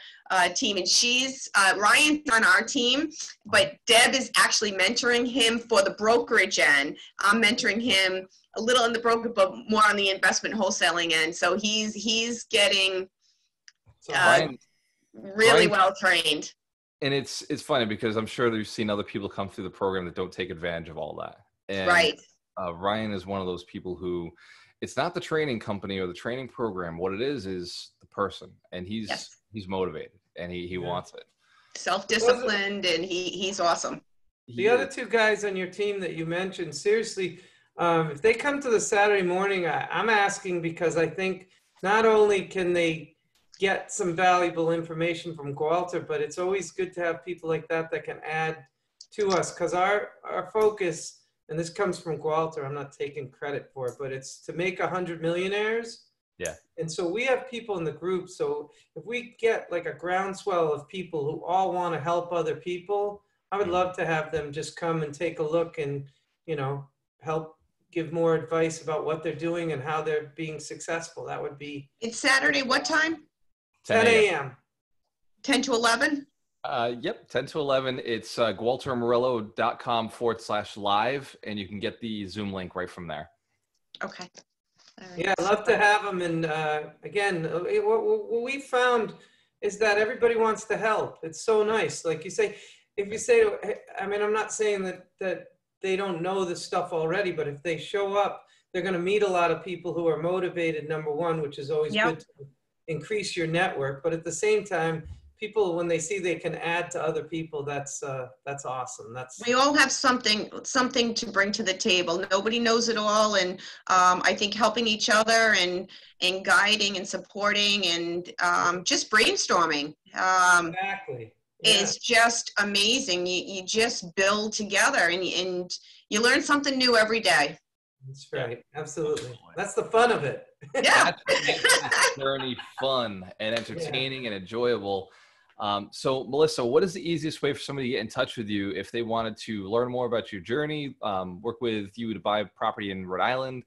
team, and she's Ryan's on our team, but Deb is actually mentoring him for the brokerage end. I'm mentoring him a little in the broker, but more on the investment wholesaling end. So he's getting really well trained. And it's funny because I'm sure that you've seen other people come through the program that don't take advantage of all that. And right. Ryan is one of those people who, it's not the training company or the training program. What it is the person, and he's motivated and he wants it. Self-disciplined, and he's awesome. The other two guys on your team that you mentioned, seriously, if they come to the Saturday morning, I'm asking because I think not only can they get some valuable information from Gwalter, but it's always good to have people like that that can add to us, because our focus, and this comes from Gwalter, I'm not taking credit for it, but it's to make 100 millionaires. Yeah. And so we have people in the group. So if we get like a groundswell of people who all want to help other people, I would love to have them just come and take a look and, help give more advice about what they're doing and how they're being successful. That would be. It's Saturday, what time? 10 a.m. 10 to 11? Yep, 10 to 11. It's gwaltermurillo.com/live, and you can get the Zoom link right from there. Okay. Right. Yeah, I'd love to have them. And again, what we found is that everybody wants to help. It's so nice. Like you say, if you say, I mean, I'm not saying that they don't know this stuff already, but if they show up, they're going to meet a lot of people who are motivated, number one, which is always good to increase your network. But at the same time, people, when they see they can add to other people, that's awesome. We all have something to bring to the table. Nobody knows it all, and I think helping each other and guiding and supporting and just brainstorming exactly is just amazing. You just build together, and you learn something new every day. That's right. Absolutely. That's the fun of it. Yeah. That's what makes this journey fun and entertaining and enjoyable. So Melissa, what is the easiest way for somebody to get in touch with you if they wanted to learn more about your journey, work with you to buy property in Rhode Island,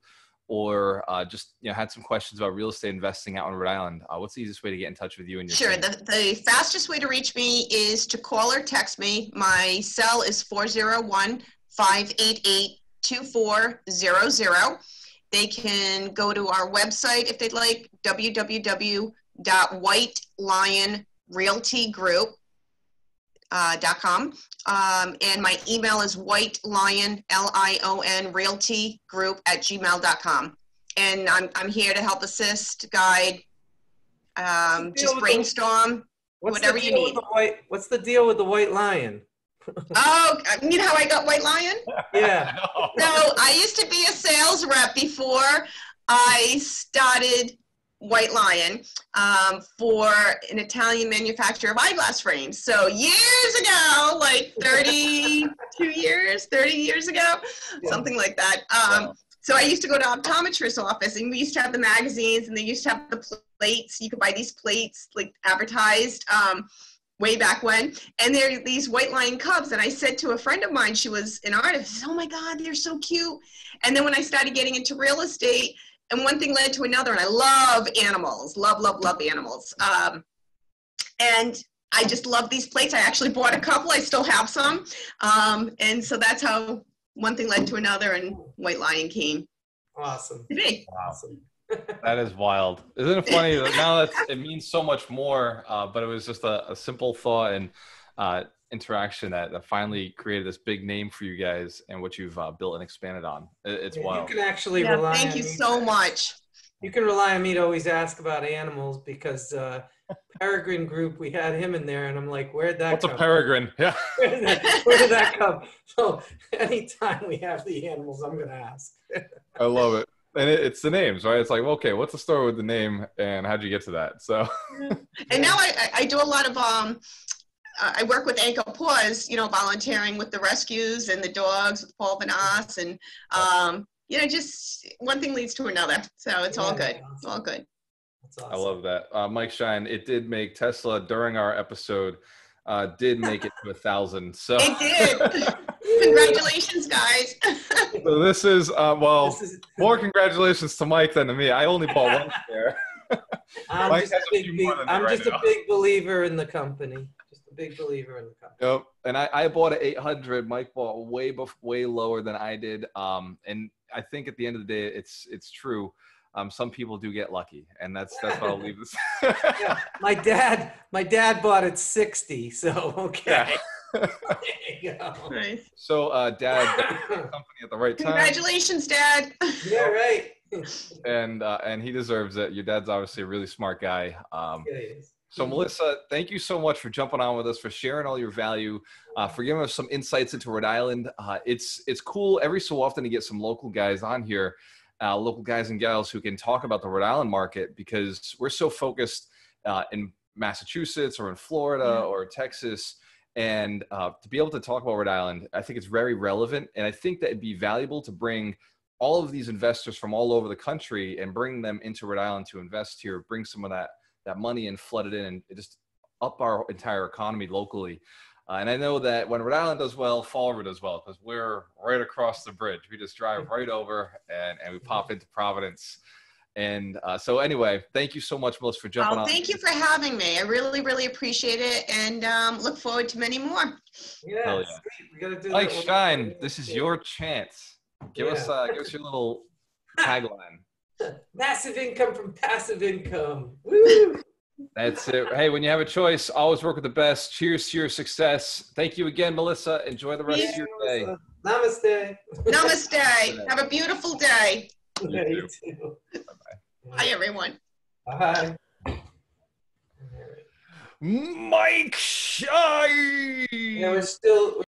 or just had some questions about real estate investing out in Rhode Island? What's the easiest way to get in touch with you and your Sure. team? The fastest way to reach me is to call or text me. My cell is 401-588-2400. They can go to our website if they'd like, www.whitelionrealtygroup.com. And my email is whitelion, LION, realtygroup@gmail.com. And I'm here to help assist, guide, just brainstorm, whatever you need. What's the deal with the White Lion? Oh, you know how I got White Lion? Yeah. So I used to be a sales rep before I started White Lion for an Italian manufacturer of eyeglass frames. So years ago, like 30 years ago, something like that. So I used to go to optometrist's office, and we used to have the magazines, and they used to have the plates. You could buy these plates like advertised way back when, and they're these White Lion cubs. And I said to a friend of mine, she was an artist, oh my God, they're so cute. And then when I started getting into real estate, and one thing led to another, and I love animals, love animals. And I just love these plates. I actually bought a couple, I still have some. And so that's how one thing led to another, and White Lion came. Awesome. To be. Awesome. That is wild. Isn't it funny that now it means so much more, but it was just a simple thought and interaction that finally created this big name for you guys and what you've built and expanded on. It's wild. You can actually rely thank you so much. You can rely on me to always ask about animals, because Peregrine Group, we had him in there, and I'm like, where'd that come? What's a peregrine? Yeah. Where did that come? So anytime we have the animals, I'm going to ask. I love it. And it's the names, right? It's like, okay, what's the story with the name, and how'd you get to that? So. And now I do a lot of I work with Ankle Paws, volunteering with the rescues and the dogs with Paul Vanasse, and just one thing leads to another. So it's all good. It's all good. That's awesome. I love that. Mike Shine, it did make Tesla during our episode, did make it to 1,000. So It did. Congratulations, guys. so this is, well, This is, more congratulations to Mike than to me. I only bought one share. I'm Mike just, has a a few big, more than me I'm right just now. a big believer in the company. Just a big believer in the company. Yep. And I bought at 800. Mike bought way lower than I did. And I think at the end of the day, it's true. Some people do get lucky, and that's what I'll leave this. Yeah, my dad bought at 60. So okay. Yeah. There you go. Nice. So, Dad, company at the right time. Congratulations, Dad. Yeah, right. And he deserves it. Your dad's obviously a really smart guy. Yeah, he is. So Melissa, thank you so much for jumping on with us, for sharing all your value, for giving us some insights into Rhode Island. It's cool every so often to get some local guys on here, local guys and gals who can talk about the Rhode Island market, because we're so focused in Massachusetts or in Florida or Texas. And to be able to talk about Rhode Island, I think it's very relevant. And I think that it'd be valuable to bring all of these investors from all over the country and bring them into Rhode Island to invest here, bring some of that money and flood it in and just up our entire economy locally. And I know that when Rhode Island does well, Fall River does well, because we're right across the bridge. We just drive right over and we pop into Providence. And so anyway, thank you so much, Melissa, for jumping on. Thank you for having me. I really, really appreciate it, and look forward to many more. Yeah, Yeah. sweet. We gotta do Mike that. Shine, this is your chance. Give us your little tagline. Massive income from passive income. Woo! That's it. Hey, when you have a choice, always work with the best. Cheers to your success. Thank you again, Melissa. Enjoy the rest of your day. Namaste. Namaste. Have a beautiful day. Yeah, you too. Bye-bye. Bye, everyone. Bye. Mike Shine. Yeah, we're still.